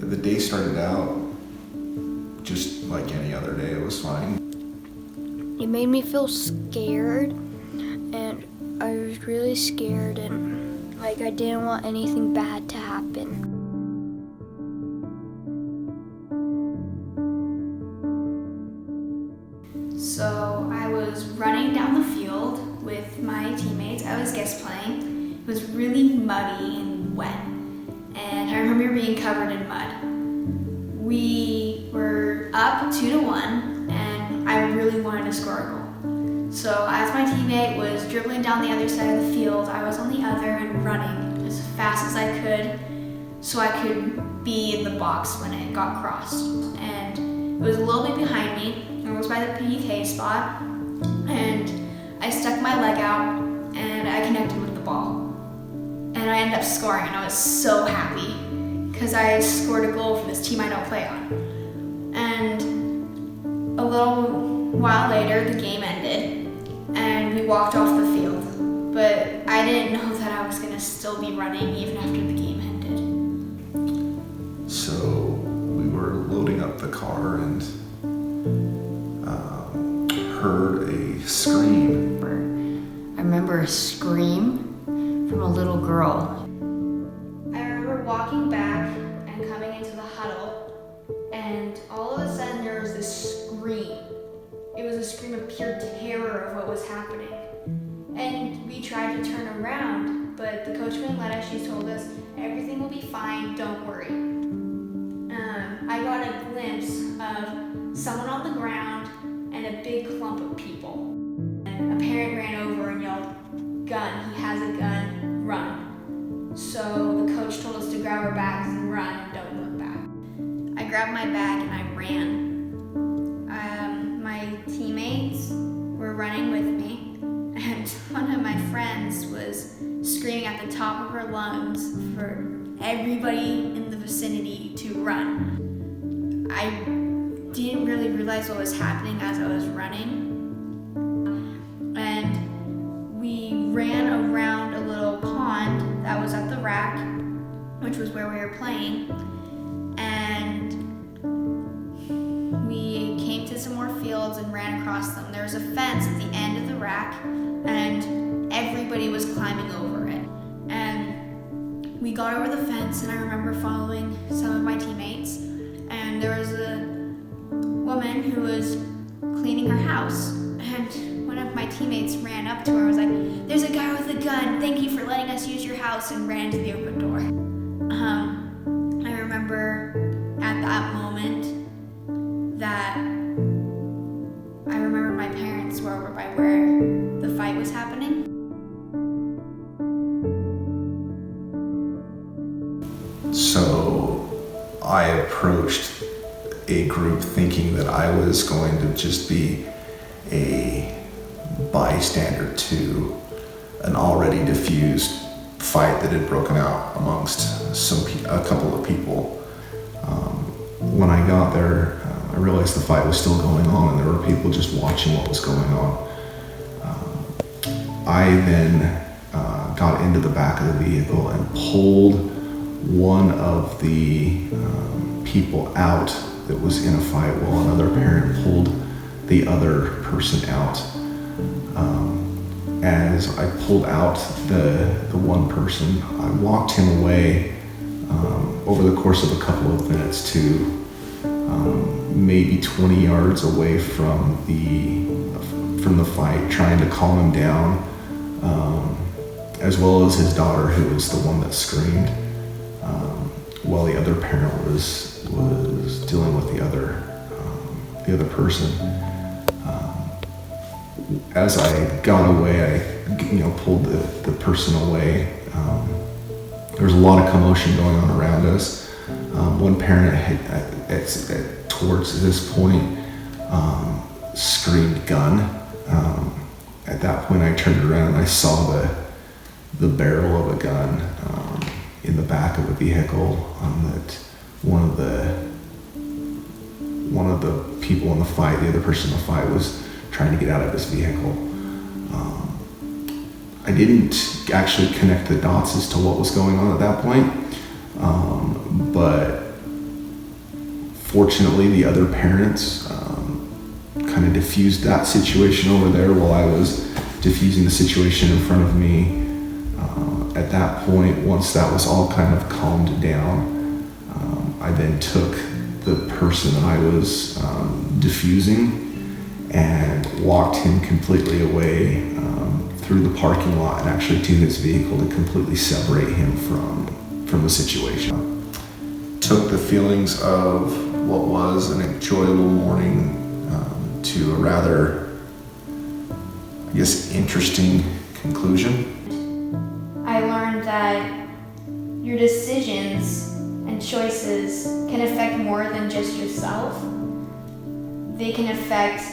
The day started out just like any other day. It was fine. It made me feel scared, and I was really scared, and like I didn't want anything bad to happen. So I was running down the field with my teammates. I was guest playing. It was really muddy and wet, and I remember being covered in mud. We were up 2-1, and I really wanted to score a goal. So as my teammate was dribbling down the other side of the field, I was on the other and running as fast as I could so I could be in the box when it got crossed. And it was a little bit behind me. It was by the PK spot, and I stuck my leg out and I connected with the ball. And I ended up scoring, and I was so happy because I scored a goal for this team I don't play on. And a little while later, the game ended, and we walked off the field. But I didn't know that I was going to still be running even after the game ended. So we were loading up the car and heard a scream. I remember a scream from a little girl. I remember walking back and coming into the huddle, and all of a sudden there was this scream. It was a scream of pure terror of what was happening. And we tried to turn around, but the coach wouldn't let us. She told us, everything will be fine, don't worry. I got a glimpse of someone on the ground and a big clump of people. And a parent ran over and yelled, "Gun, he has a gun, run." So the coach told us to grab our bags and run and don't look back. I grabbed my bag and I ran. My teammates were running with me, and one of my friends was screaming at the top of her lungs for everybody in the vicinity to run. I didn't really realize what was happening as I was running. And we ran around a little pond that was at the rack, which was where we were playing. And we came to some more fields and ran across them. There was a fence at the end of the rack, and everybody was climbing over it. And we got over the fence, and I remember following some of my teammates, and there was a woman who was cleaning her house, and one of my teammates ran up to her and was like, "There's a guy with a gun, thank you for letting us use your house," and ran to the open door. I remember at that moment that I remembered my parents were over by where the fight was happening. So I approached a group thinking that I was going to just be a bystander to an already diffused fight that had broken out amongst a couple of people. When I got there, I realized the fight was still going on and there were people just watching what was going on. I then got into the back of the vehicle and pulled one of the people out that was in a fight while another parent pulled the other person out. As I pulled out the one person, I walked him away over the course of a couple of minutes to maybe 20 yards away from the fight, trying to calm him down, as well as his daughter, who was the one that screamed, while the other parent was dealing with the other person. As I got away, I pulled the person away. There was a lot of commotion going on around us. One parent towards this point screamed "gun." At that point, I turned around and I saw the barrel of a gun in the back of a vehicle that one of the people in the fight, the other person in the fight, was trying to get out of his vehicle. I didn't actually connect the dots as to what was going on at that point, but Fortunately, the other parents kind of diffused that situation over there while I was diffusing the situation in front of me. At that point, once that was all kind of calmed down, I then took the person that I was diffusing and walked him completely away through the parking lot and actually to his vehicle to completely separate him from the situation. Took the feelings of what was an enjoyable morning to a rather, I guess, interesting conclusion. I learned that your decisions and choices can affect more than just yourself. They can affect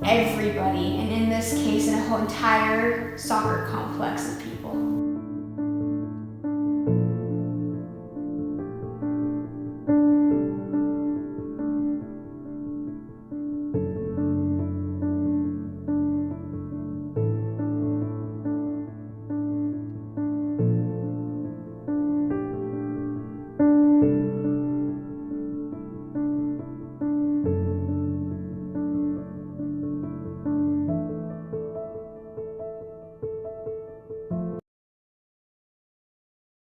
everybody, and in this case, an whole entire soccer complex of people.